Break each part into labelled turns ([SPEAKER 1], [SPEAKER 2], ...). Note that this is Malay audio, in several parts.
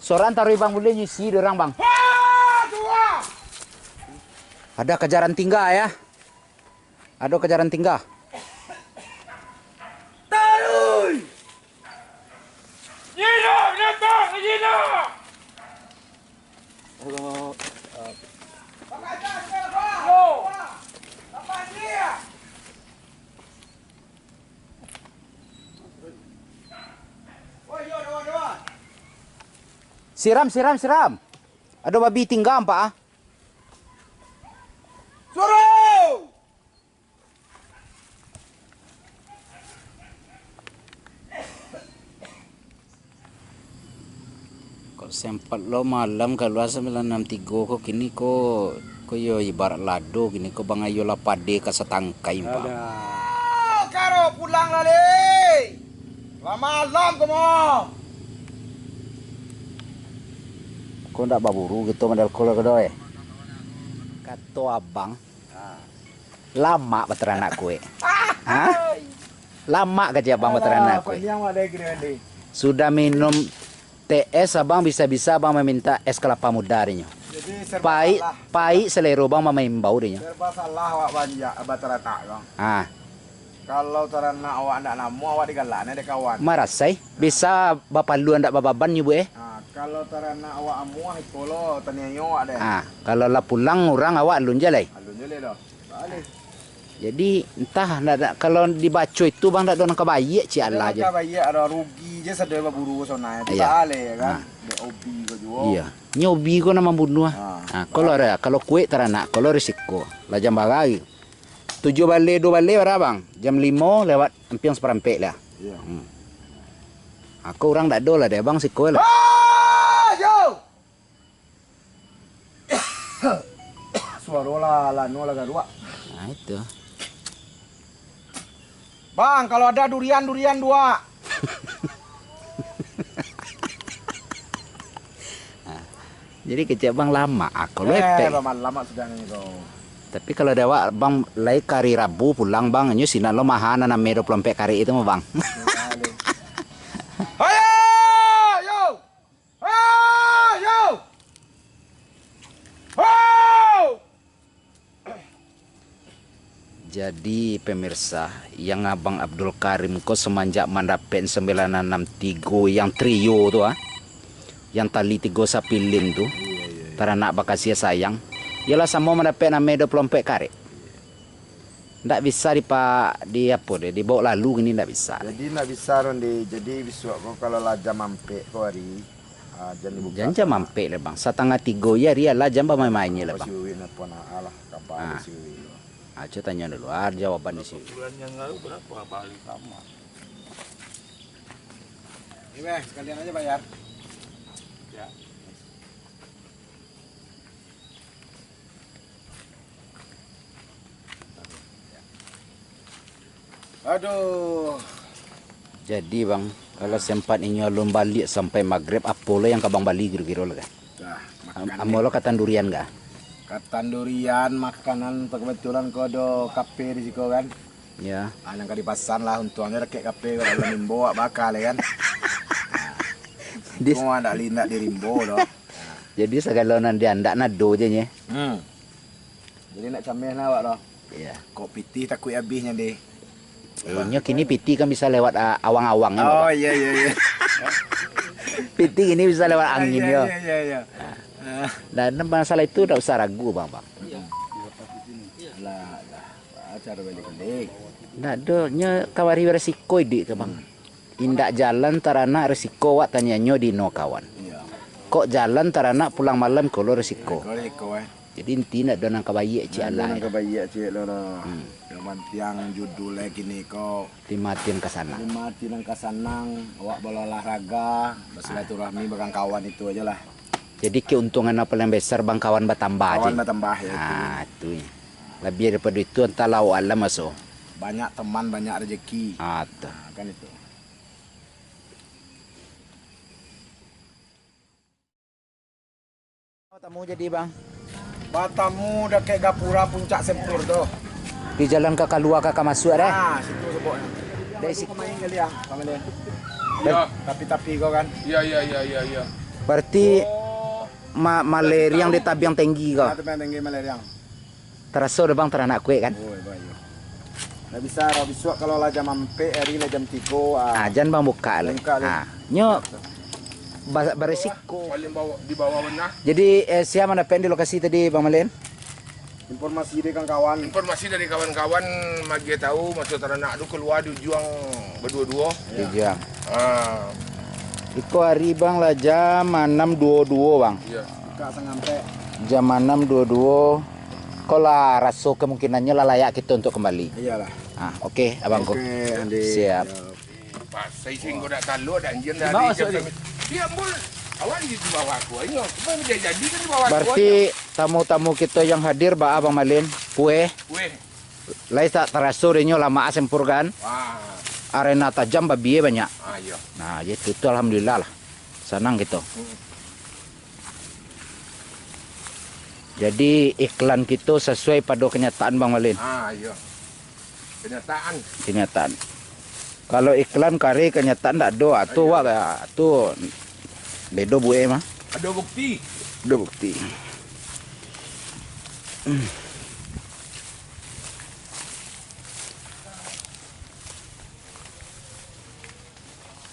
[SPEAKER 1] Soran taruh bang boleh nyisi orang bang. Ada kejaran tinggal ya. Ada kejaran tinggal.
[SPEAKER 2] Taruh. Nino, datang, Nino.
[SPEAKER 1] Halo. Siram. Ada babi tinggal pak.
[SPEAKER 2] Suruh.
[SPEAKER 1] Kok sempat lo malam kalau 963 kok kini kok yo ibarat lado gini kok bang ayo lapade ka setangkai pak.
[SPEAKER 2] Karo pulang lali. Malam kamu.
[SPEAKER 1] Kok ndak baburu gitu modal kolo kedoe. Kato abang. Lama beteranak kue. Hah? Lama kerja abang beteranak kue. Sudah minum TS abang bisa-bisa abang meminta es kelapa muda dirinya. Pai selero bang mamain bau dirinya.
[SPEAKER 2] Serba salah awak banyak bateranak bang.
[SPEAKER 1] Ah.
[SPEAKER 2] Kalau terana awak ndak namu awak digalaknya ada kawan.
[SPEAKER 1] Marasai bisa bapak lu ndak bababan nyu bu
[SPEAKER 2] Kalau terana awak amuah ikolo taniyo awak deh.
[SPEAKER 1] Kalau lah pulang orang awak alun jalai.
[SPEAKER 2] Alun jale dah. Balik.
[SPEAKER 1] Jadi entah ndak kalau dibaco itu bang ndak ada nang kabayi ci Allah aja.
[SPEAKER 2] Kabayi ada rugi je sedaya baburu sonai. Balik kan. DOP ko jual.
[SPEAKER 1] Iya. Nyobi ko nama bunuh. Kalau kue terana kalau risiko. Lah jam bagagi. 7 balik 2 balik berapa bang? Jam 5 lewat empiang seperempat lah.
[SPEAKER 2] Iya.
[SPEAKER 1] Aku orang tak ada lah deh bang siko lah.
[SPEAKER 2] Suara lano lah garua.
[SPEAKER 1] Nah itu.
[SPEAKER 2] Bang, kalau ada durian 2.
[SPEAKER 1] Jadi kecil bang lama. Aku lepek.
[SPEAKER 2] Lama sudah nih kau.
[SPEAKER 1] Tapi kalau dewa bang lai kari Rabu pulang bang nyu sinan lo mahana na medo pelompek kari itu mah bang. Jadi pemirsa yang abang Abdul Karim kok semenjak mandapen 963 yang trio tuh yang tali 3 sapilin tuh. Teranak bakasia sayang. Yalah sama mendapat nama 24 karet. Ndak bisa dibawa lalu ini ndak bisa.
[SPEAKER 2] Jadi ndak bisa ronde. Jadi besok kau kalau lajam mampek kau hari
[SPEAKER 1] jam mampek lah bang. 2:30 ya ria lah jam mainnya lah bang. Aja tanya dulu jawaban di sini.
[SPEAKER 2] Bulan yang lalu berapa balik sama? Ini sekalian aja bayar. Ya. Aduh.
[SPEAKER 1] Jadi bang, kalau sempat ini alun balik sampai maghrib, apa lo yang kabang balik kira-kira lo kan? Amolo katan durian gak?
[SPEAKER 2] Katan durian, makanan kebetulan kodo kape di situ kan?
[SPEAKER 1] Ya.
[SPEAKER 2] Yang kali pasan lah untuannya rekek kape kalau nimbo bakal ya kan? Jadi semua ada lindak di rimbo doh.
[SPEAKER 1] Jadi segalonan dia ndak nado aja nya.
[SPEAKER 2] Jadi nak cameh lah awak doh.
[SPEAKER 1] Iya.
[SPEAKER 2] Kok piti takut habisnya deh.
[SPEAKER 1] Ini kini piti kan bisa lewat awang-awangnya.
[SPEAKER 2] Oh iya.
[SPEAKER 1] Piti ini bisa lewat angin ya.
[SPEAKER 2] Iya.
[SPEAKER 1] Dan masalah itu tidak usah ragu bang.
[SPEAKER 2] Lah, cara balik.
[SPEAKER 1] Ndak adanya kawari resiko ide ke bang. Indak jalan tarana resiko wak tanyanya di no kawan.
[SPEAKER 2] Iya.
[SPEAKER 1] Kok jalan tarana pulang malam kalau resiko.
[SPEAKER 2] Resiko
[SPEAKER 1] Jadi inti nak donang kabayi cik Allah.
[SPEAKER 2] Donang kabayi cik lo. Yang judulnya gini kok.
[SPEAKER 1] Dimatiin ke sana.
[SPEAKER 2] Dimatiin ke sanang, awak berolahraga, bersilaturahmi dengan kawan itu aja lah.
[SPEAKER 1] Jadi keuntungan apa yang besar bang kawan bertambah aja.
[SPEAKER 2] Kawan bertambah ya.
[SPEAKER 1] Itu. Lebih daripada itu entah lau Allah masuk.
[SPEAKER 2] Banyak teman, banyak rezeki. Kan itu.
[SPEAKER 1] Tamu jadi bang.
[SPEAKER 2] Batamu udah kayak gapura puncak Sempur tuh.
[SPEAKER 1] Di jalan kakak luar kakak masuk ada.
[SPEAKER 2] Situ sebutnya.
[SPEAKER 1] Dari situ
[SPEAKER 2] main kali ya, Kamalian. Iya. Tapi kau kan?
[SPEAKER 3] Iya.
[SPEAKER 1] Berarti
[SPEAKER 2] Oh,
[SPEAKER 1] maler yang di tabiang tinggi kau.
[SPEAKER 2] itu yang tinggi maleriang.
[SPEAKER 1] Terasa udah bang teranak kue kan?
[SPEAKER 2] Oh, baik. Nggak bisa, besok kalau lah jam 4, hari lah jam 3.
[SPEAKER 1] Jangan bang buka le.
[SPEAKER 2] Buka le.
[SPEAKER 1] Nyo beresiko.
[SPEAKER 3] Paling di bawah benar.
[SPEAKER 1] Jadi siapa mana pen di lokasi tadi Bang Malen?
[SPEAKER 2] Informasi dari kawan-kawan.
[SPEAKER 3] Informasi dari kawan-kawan magi tahu masuk teranak tu keluar di juang berdua-dua.
[SPEAKER 1] Iya.
[SPEAKER 3] Ah,
[SPEAKER 1] Iko hari bang lah jam 6.22 bang.
[SPEAKER 3] iya.
[SPEAKER 2] Buka sampai.
[SPEAKER 1] Jam 6.22. Kalau raso kemungkinannya lah layak kita untuk kembali.
[SPEAKER 2] Iyalah.
[SPEAKER 1] Oke abangku.
[SPEAKER 2] Oke, Andi.
[SPEAKER 1] Siap.
[SPEAKER 3] Pas saya singgo dak kalau dak anjir
[SPEAKER 2] Di bawah,
[SPEAKER 3] dari jam
[SPEAKER 2] sorry.
[SPEAKER 3] dia mul awan di bawah aku ayo. Cuma dia jadi kan di bawah aku.
[SPEAKER 1] Berarti tamu-tamu kita yang hadir ba Abang Malen kue
[SPEAKER 3] Weh.
[SPEAKER 1] lai tak terasa renyo lama sempur kan.
[SPEAKER 3] Wah,
[SPEAKER 1] Arena tajam babi banyak.
[SPEAKER 3] ayo.
[SPEAKER 1] Nah, itu alhamdulillah lah. Senang gitu. Jadi iklan kita sesuai pada kenyataan Bang Malin.
[SPEAKER 3] Ayo. Kenyataan.
[SPEAKER 1] Kenyataan. Kalau iklan kari kenyataan tak ada, tu wak tu ledo bue mah.
[SPEAKER 3] Ada bukti.
[SPEAKER 1] Ada bukti.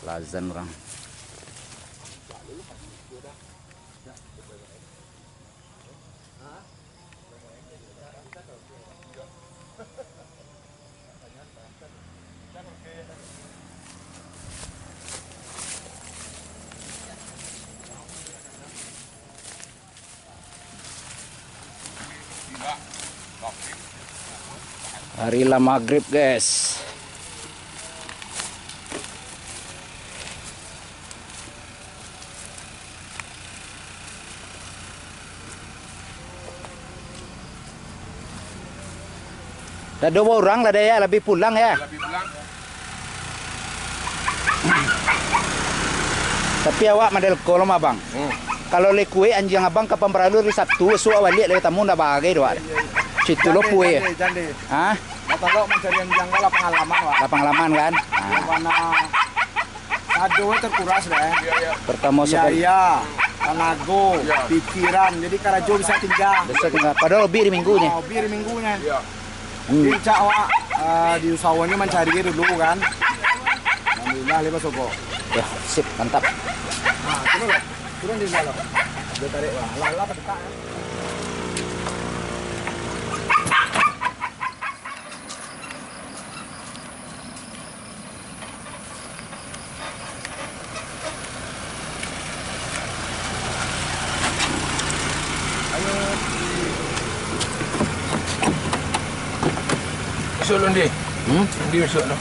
[SPEAKER 1] Lazan orang. Hari lah maghrib guys. Dah 2 orang lah dia lebih pulang ya.
[SPEAKER 3] Lebih pulang.
[SPEAKER 1] Tapi awak model kolom abang. Kalau le kue anjing abang kapan berlalu hari Sabtu su awak lihat le tamu dah bagai doa. Situ lo kue.
[SPEAKER 2] Jande.
[SPEAKER 1] Hah?
[SPEAKER 2] Kalau mencari yang janggal lah pengalaman wak.
[SPEAKER 1] Lah pengalaman kan?
[SPEAKER 2] Mana aduh terkuras deh.
[SPEAKER 3] Iya, iya.
[SPEAKER 1] Pertama
[SPEAKER 2] Iya,
[SPEAKER 1] sekali.
[SPEAKER 2] iya. Tenaga,
[SPEAKER 3] Iya.
[SPEAKER 2] pikiran. Jadi karajo bisa tinggal.
[SPEAKER 1] Besok tinggal. Padahal lebih di minggunya.
[SPEAKER 2] Oh, bir minggunya.
[SPEAKER 3] Iya.
[SPEAKER 2] Jadi cak wak di usahawannya mencari dulu kan. Alhamdulillah lepas sopo.
[SPEAKER 1] Ya, sip, mantap.
[SPEAKER 2] Nah, turun lah. Turun di dalam. Dia tarik wah. Lah pedekat.
[SPEAKER 3] Masuk lo ndi. Ndi masuk lo.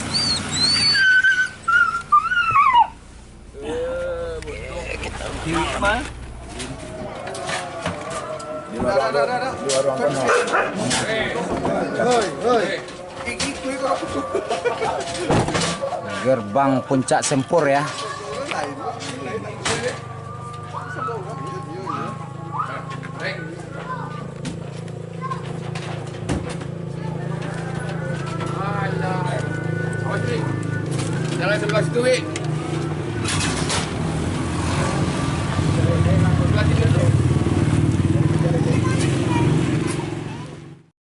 [SPEAKER 1] Gerbang puncak Sempur ya.
[SPEAKER 3] Jangan sebelah situ, Wik.